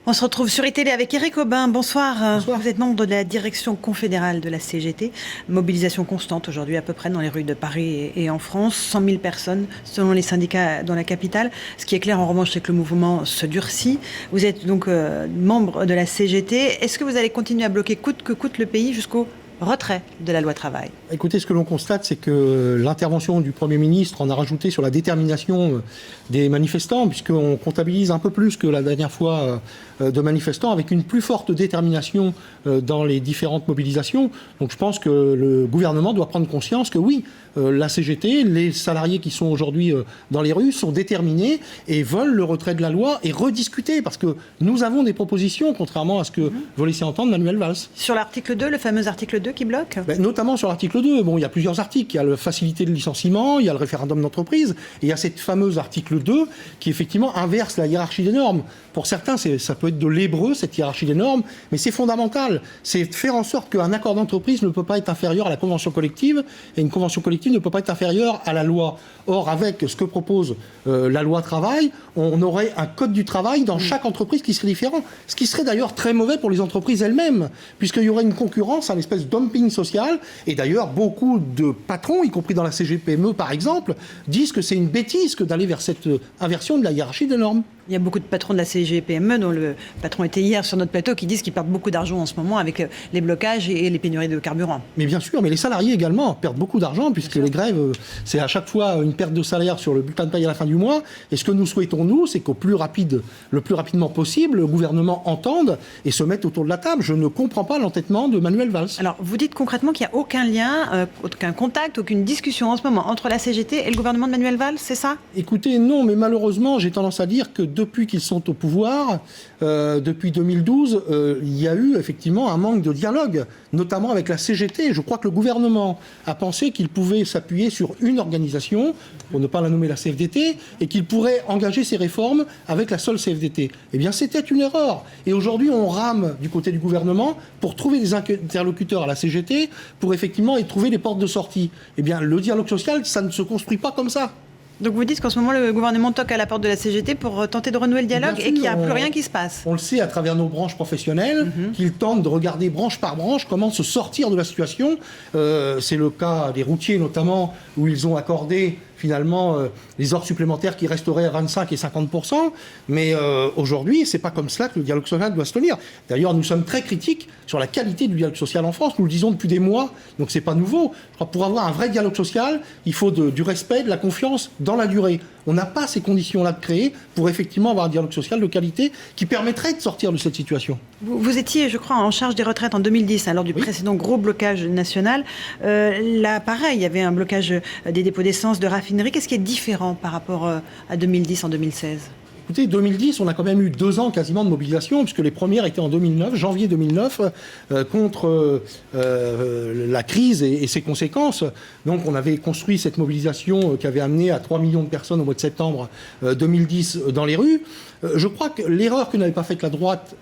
On se retrouve sur iTélé avec Éric Aubin. Bonsoir. Bonsoir. Vous êtes membre de la direction confédérale de la CGT. Mobilisation constante aujourd'hui à peu près dans les rues de Paris et en France. 100 000 personnes selon les syndicats dans la capitale. Ce qui est clair en revanche, c'est que le mouvement se durcit. Vous êtes donc membre de la CGT. Est-ce que vous allez continuer à bloquer coûte que coûte le pays jusqu'au retrait de la loi travail? Écoutez, ce que l'on constate, c'est que l'intervention du Premier ministre en a rajouté sur la détermination des manifestants, puisqu'on comptabilise un peu plus que la dernière fois de manifestants, avec une plus forte détermination dans les différentes mobilisations. Donc je pense que le gouvernement doit prendre conscience que oui, la CGT, les salariés qui sont aujourd'hui dans les rues sont déterminés et veulent le retrait de la loi et rediscuter, parce que nous avons des propositions, contrairement à ce que veut laisser entendre Manuel Valls. Sur l'article 2, le fameux article 2 qui bloque ? Notamment sur l'article 2. Bon, il y a plusieurs articles. Il y a la facilité de licenciement, il y a le référendum d'entreprise, et il y a cette fameuse article 2 qui, effectivement, inverse la hiérarchie des normes. Pour certains, ça peut être de l'hébreu, cette hiérarchie des normes, mais c'est fondamental. C'est de faire en sorte qu'un accord d'entreprise ne peut pas être inférieur à la convention collective, et une convention collective ne peut pas être inférieure à la loi. Or, avec ce que propose la loi travail, on aurait un code du travail dans chaque entreprise qui serait différent. Ce qui serait d'ailleurs très mauvais pour les entreprises elles-mêmes, puisqu'il y aurait une concurrence, un espèce de dumping social. Et d'ailleurs, beaucoup de patrons, y compris dans la CGPME par exemple, disent que c'est une bêtise que d'aller vers cette inversion de la hiérarchie des normes. Il y a beaucoup de patrons de la CGPME, dont le patron était hier sur notre plateau, qui disent qu'ils perdent beaucoup d'argent en ce moment avec les blocages et les pénuries de carburant. Mais bien sûr, mais les salariés également perdent beaucoup d'argent, puisque les grèves, c'est à chaque fois une perte de salaire sur le bulletin de paye à la fin du mois. Et ce que nous souhaitons, nous, c'est qu'au plus rapidement possible, le gouvernement entende et se mette autour de la table. Je ne comprends pas l'entêtement de Manuel Valls. Alors, vous dites concrètement qu'il n'y a aucun lien, aucun contact, aucune discussion en ce moment entre la CGT et le gouvernement de Manuel Valls, c'est ça ? Écoutez, non, mais malheureusement, j'ai tendance à dire que depuis qu'ils sont au pouvoir, depuis 2012, il y a eu effectivement un manque de dialogue, notamment avec la CGT. Je crois que le gouvernement a pensé qu'il pouvait s'appuyer sur une organisation, pour ne pas la nommer la CFDT, et qu'il pourrait engager ses réformes avec la seule CFDT. Eh bien, c'était une erreur. Et aujourd'hui, on rame du côté du gouvernement pour trouver des interlocuteurs à la CGT, pour effectivement y trouver les portes de sortie. Eh bien, le dialogue social, ça ne se construit pas comme ça. Donc vous dites qu'en ce moment, le gouvernement toque à la porte de la CGT pour tenter de renouer le dialogue et qu'il n'y a plus rien qui se passe. On le sait à travers nos branches professionnelles, qu'ils tentent de regarder branche par branche comment se sortir de la situation. C'est le cas des routiers notamment, où ils ont accordé finalement les heures supplémentaires qui resteraient à 25 et 50%. Mais aujourd'hui, c'est pas comme cela que le dialogue social doit se tenir. D'ailleurs, nous sommes très critiques sur la qualité du dialogue social en France. Nous le disons depuis des mois, donc c'est pas nouveau. Je crois que pour avoir un vrai dialogue social, il faut du respect, de la confiance dans la durée. On n'a pas ces conditions-là de créer pour effectivement avoir un dialogue social de qualité qui permettrait de sortir de cette situation. Vous étiez, je crois, en charge des retraites en 2010, lors du précédent gros blocage national. Là, pareil, il y avait un blocage des dépôts d'essence, de raffinerie. Qu'est-ce qui est différent par rapport à 2010 en 2016 ? Écoutez, 2010, on a quand même eu 2 ans quasiment de mobilisation, puisque les premières étaient en 2009, janvier 2009, contre la crise et ses conséquences. Donc on avait construit cette mobilisation qui avait amené à 3 millions de personnes au mois de septembre 2010 dans les rues. Je crois que l'erreur que n'avait pas faite la droite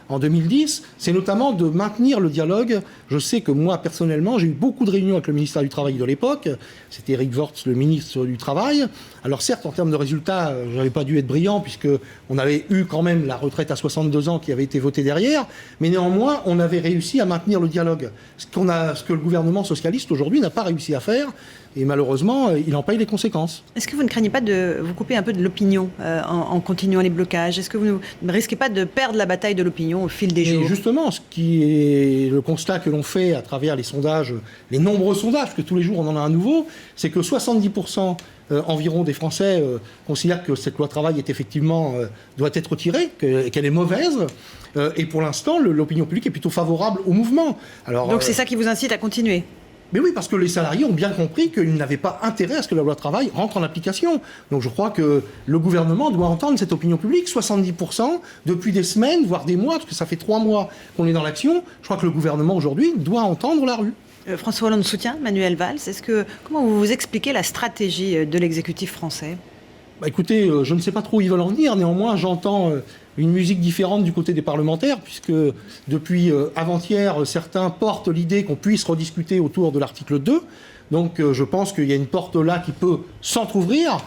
en 2010, c'est notamment de maintenir le dialogue. Je sais que moi, personnellement, j'ai eu beaucoup de réunions avec le ministère du Travail de l'époque. C'était Éric Woerth, le ministre du Travail. Alors certes, en termes de résultats, je n'avais pas dû être brillant, puisqu'on avait eu quand même la retraite à 62 ans qui avait été votée derrière. Mais néanmoins, on avait réussi à maintenir le dialogue. Ce que le gouvernement socialiste, aujourd'hui, n'a pas réussi à faire. Et malheureusement, il en paye les conséquences. Est-ce que vous ne craignez pas de vous couper un peu de l'opinion en continuant les blocages ? Est-ce que vous ne risquez pas de perdre la bataille de l'opinion au fil des jours ? Et justement, ce qui est le constat que l'on fait à travers les sondages, les nombreux sondages, parce que tous les jours on en a un nouveau, c'est que 70% environ des Français considèrent que cette loi travail est effectivement doit être retirée, qu'elle est mauvaise. Et pour l'instant, l'opinion publique est plutôt favorable au mouvement. Alors, donc c'est ça qui vous incite à continuer ? Mais oui, parce que les salariés ont bien compris qu'ils n'avaient pas intérêt à ce que la loi travail rentre en application. Donc je crois que le gouvernement doit entendre cette opinion publique. 70% depuis des semaines, voire des mois, parce que ça fait 3 mois qu'on est dans l'action. Je crois que le gouvernement aujourd'hui doit entendre la rue. François Hollande soutient Manuel Valls. Comment vous expliquez la stratégie de l'exécutif français ? Écoutez, je ne sais pas trop où ils veulent en venir. Néanmoins, j'entends une musique différente du côté des parlementaires, puisque depuis avant-hier, certains portent l'idée qu'on puisse rediscuter autour de l'article 2. Donc je pense qu'il y a une porte là qui peut s'entrouvrir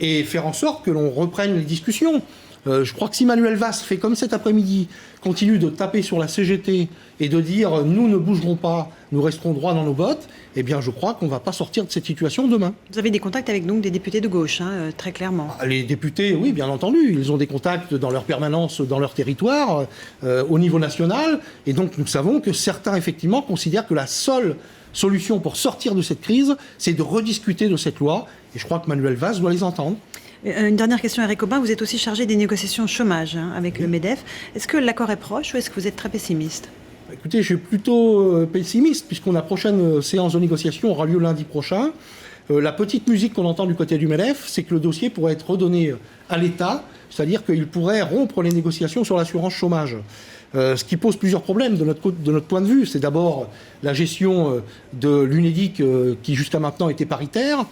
et faire en sorte que l'on reprenne les discussions. Je crois que si Manuel Valls fait comme cet après-midi, continue de taper sur la CGT et de dire nous ne bougerons pas, nous resterons droits dans nos bottes, eh bien je crois qu'on ne va pas sortir de cette situation demain. Vous avez des contacts avec donc des députés de gauche, très clairement. Les députés, oui, bien entendu, ils ont des contacts dans leur permanence, dans leur territoire, au niveau national, et donc nous savons que certains effectivement considèrent que la seule solution pour sortir de cette crise, c'est de rediscuter de cette loi, et je crois que Manuel Valls doit les entendre. Une dernière question, Eric Aubin. Vous êtes aussi chargé des négociations chômage avec le MEDEF. Est-ce que l'accord est proche ou est-ce que vous êtes très pessimiste ? Écoutez, je suis plutôt pessimiste, puisqu'on la prochaine séance de négociation aura lieu lundi prochain. La petite musique qu'on entend du côté du MEDEF, c'est que le dossier pourrait être redonné à l'État, c'est-à-dire qu'il pourrait rompre les négociations sur l'assurance chômage. Ce qui pose plusieurs problèmes de notre point de vue. C'est d'abord la gestion de l'UNEDIC qui jusqu'à maintenant était paritaire,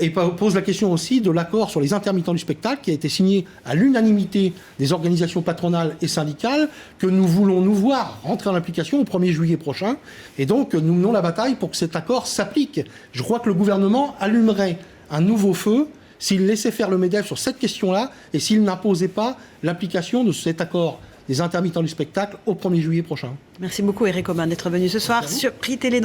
et pose la question aussi de l'accord sur les intermittents du spectacle qui a été signé à l'unanimité des organisations patronales et syndicales, que nous voulons nous voir rentrer en application au 1er juillet prochain. Et donc nous menons la bataille pour que cet accord s'applique. Je crois que le gouvernement allumerait un nouveau feu s'il laissait faire le MEDEF sur cette question-là et s'il n'imposait pas l'application de cet accord des intermittents du spectacle au 1er juillet prochain. Merci beaucoup Eric Aubin d'être venu ce soir sur Prix Télé.